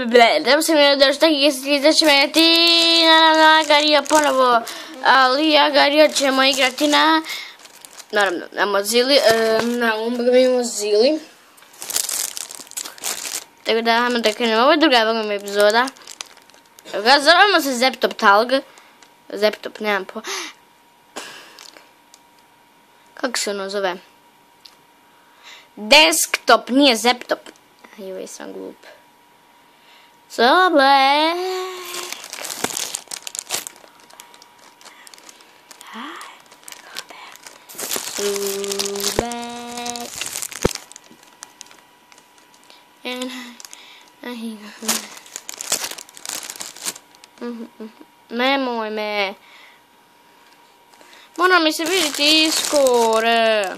Nadam se mi da još takih izaći ti, naravno Agario ponovo, ali Agario ćemo igrati na Mozili, na Mozili. Tako da, ajmo da krenemo, ovo je druga epizoda. Zovemo se Zeptop Talg. Zeptop, nemam po... Kako se ono zove? Desktop, nije Zeptop. Joj, sam glup. So black. So black. And nemoj me. Mora mi se vidjeti iskore.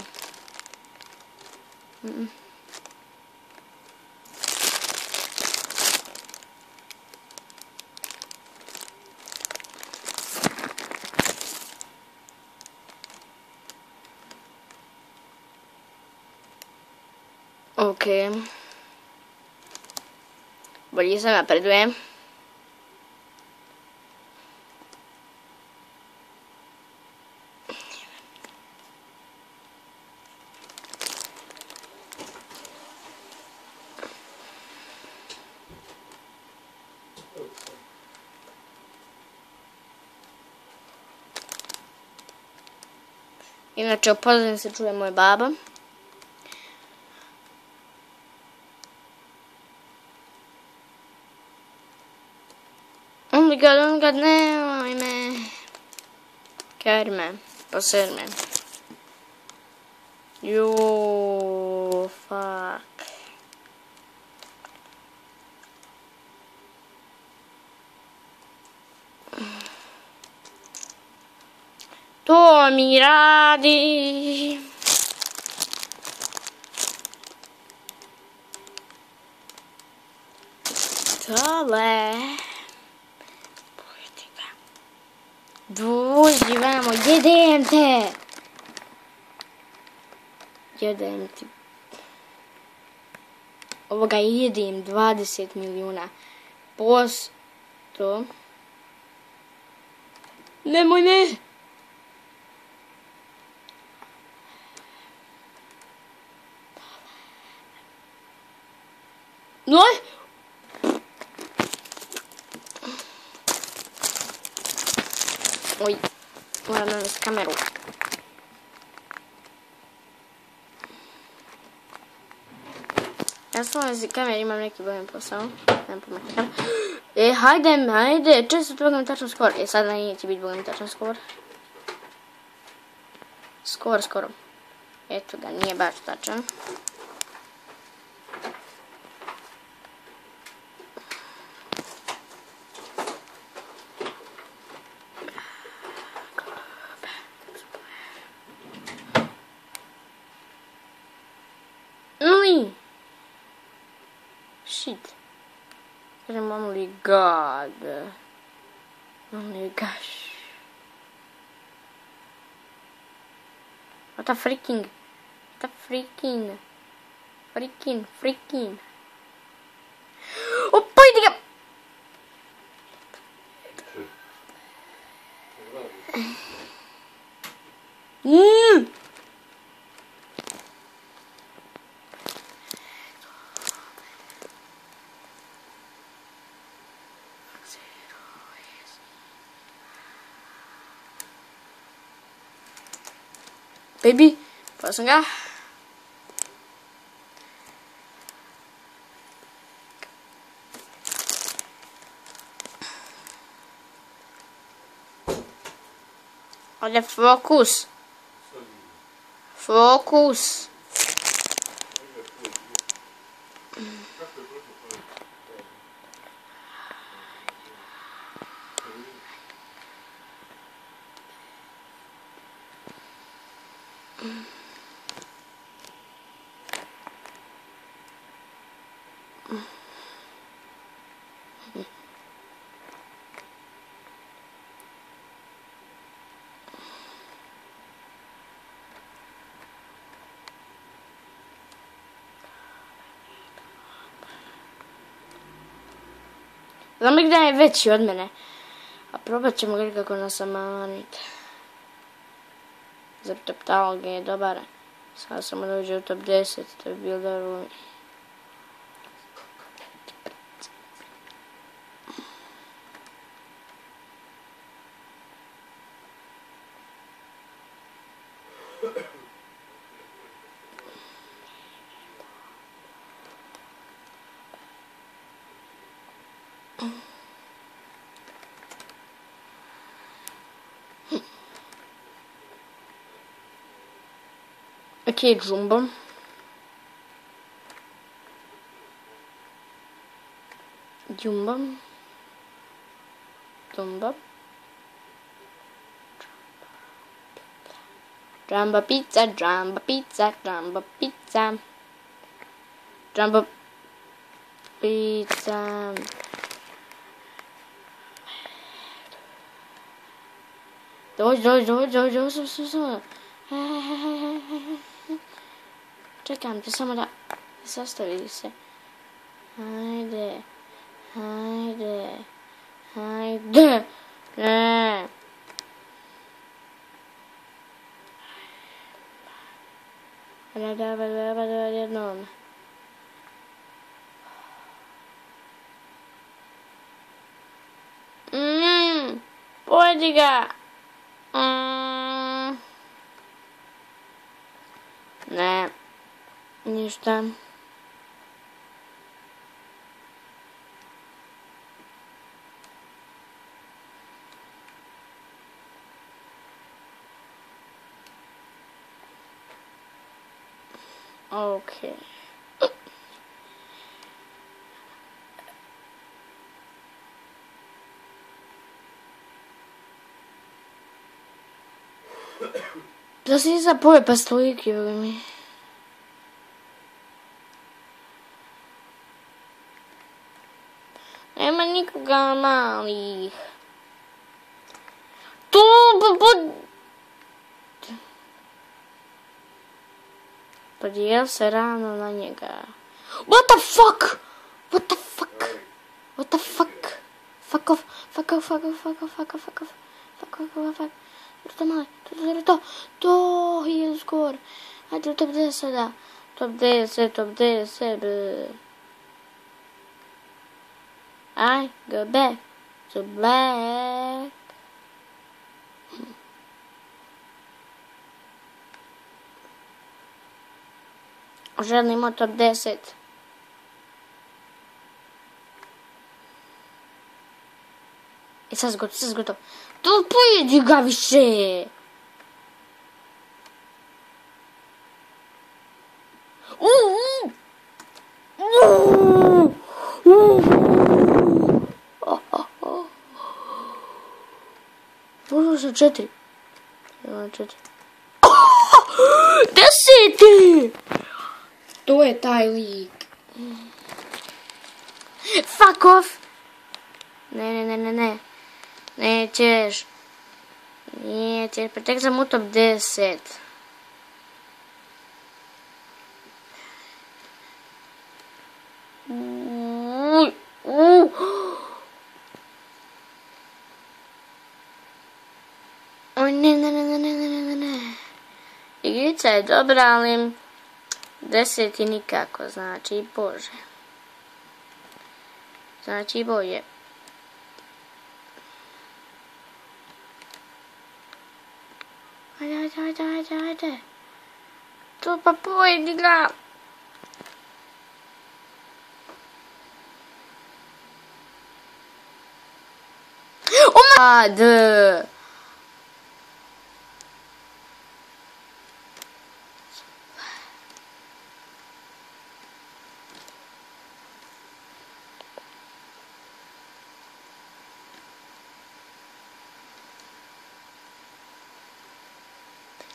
Ok. Bolje sam napredujem. Inače, u pozadini se čuje moj baba. Oh my god, nemoj me. Kjer me, posed me. Juuu, fuck. To mi radi. Tole. Dođi vamo, jedem te. Jedem ti. Ovoga jedem 20 milijuna posto. Nemoj me. Noj. Oj, moram navesti kameru. Ja sam navesti kameru, imam neki bojem posao. Nemam pometi kameru. Hajde, često bogam tačan skor. Sada neće biti bogam tačan skor. Skoro. Eto ga, nije baš tačan. Shit. Only God. Only gosh. What a freaking. Oh, pojdi ga. Baby, pasang ka? Olha, focus. Znam li da je veći od mene. A probat ćemo ga kako nasamaniti. Zrtoptalog je dobar. Sada samo da uđe u top 10, to je bilo dobro. Ok, Jumbo. Jumbo. Jumbo. Jumbo pizza, Jumbo pizza, Jumbo pizza. Jumbo pizza. Dođi, samo. Čekam te samo da sastavi se. Hajde. Ne. Davaj jednom. Pojedi ga. Ne. Ništa. Okay. Da si zapoje pa stojiki mi. Nema nikoga malih. Tu podijel se ravno na njega. What the fuck? What the fuck? What the fuck? Fuck off. Fuck off. Fuck off. Fuck off. Fuck off. Fuck off. Fuck off. Fuck off. To mali. To je skor. Hajde u top 10 sada. Top 10. I go back to black. Želimo top 10. I sad zgotovo. To pojedi ga više. Možda sam 4. Imam 4. 10. To je taj lik. Fuck off. Ne. Nećeš. Pa tek sam u top 10. Oj, ne. Igrica je dobra, ali 10 nikako, znači Bože. Znači bolje. Ajde. To pa pojedi ga. Oh my god.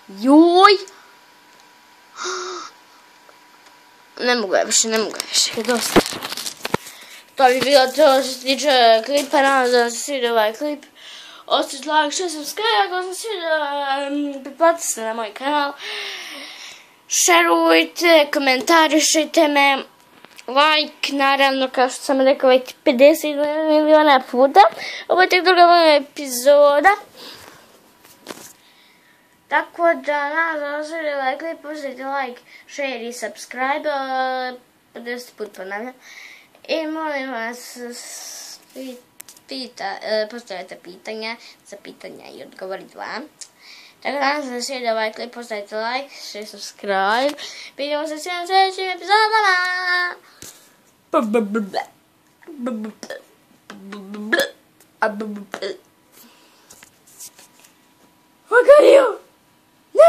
Joj! Ne mogu ja više, dosta. To bi bilo to što se tiče klipa, nadam se da vam se svidio ovaj klip. Ostavite like, share, subscribe, ako vam se svidio, pretplatite se na moj kanal. Šerujte, komentarišite me. like, naravno, kao što sam rekao već 50 miliona puta. Ovo je tek druga epizoda. Tako da, nazvali like, pustite like, share i subscribe, 50 put ponavljam. I molim vas, postavite pitanja, za pitanja i odgovoriti vam. Tako da nam se sviđa ovaj klip, postavite like, share, subscribe. Vidimo se svi na sljedećim epizodama. Magario! Ne!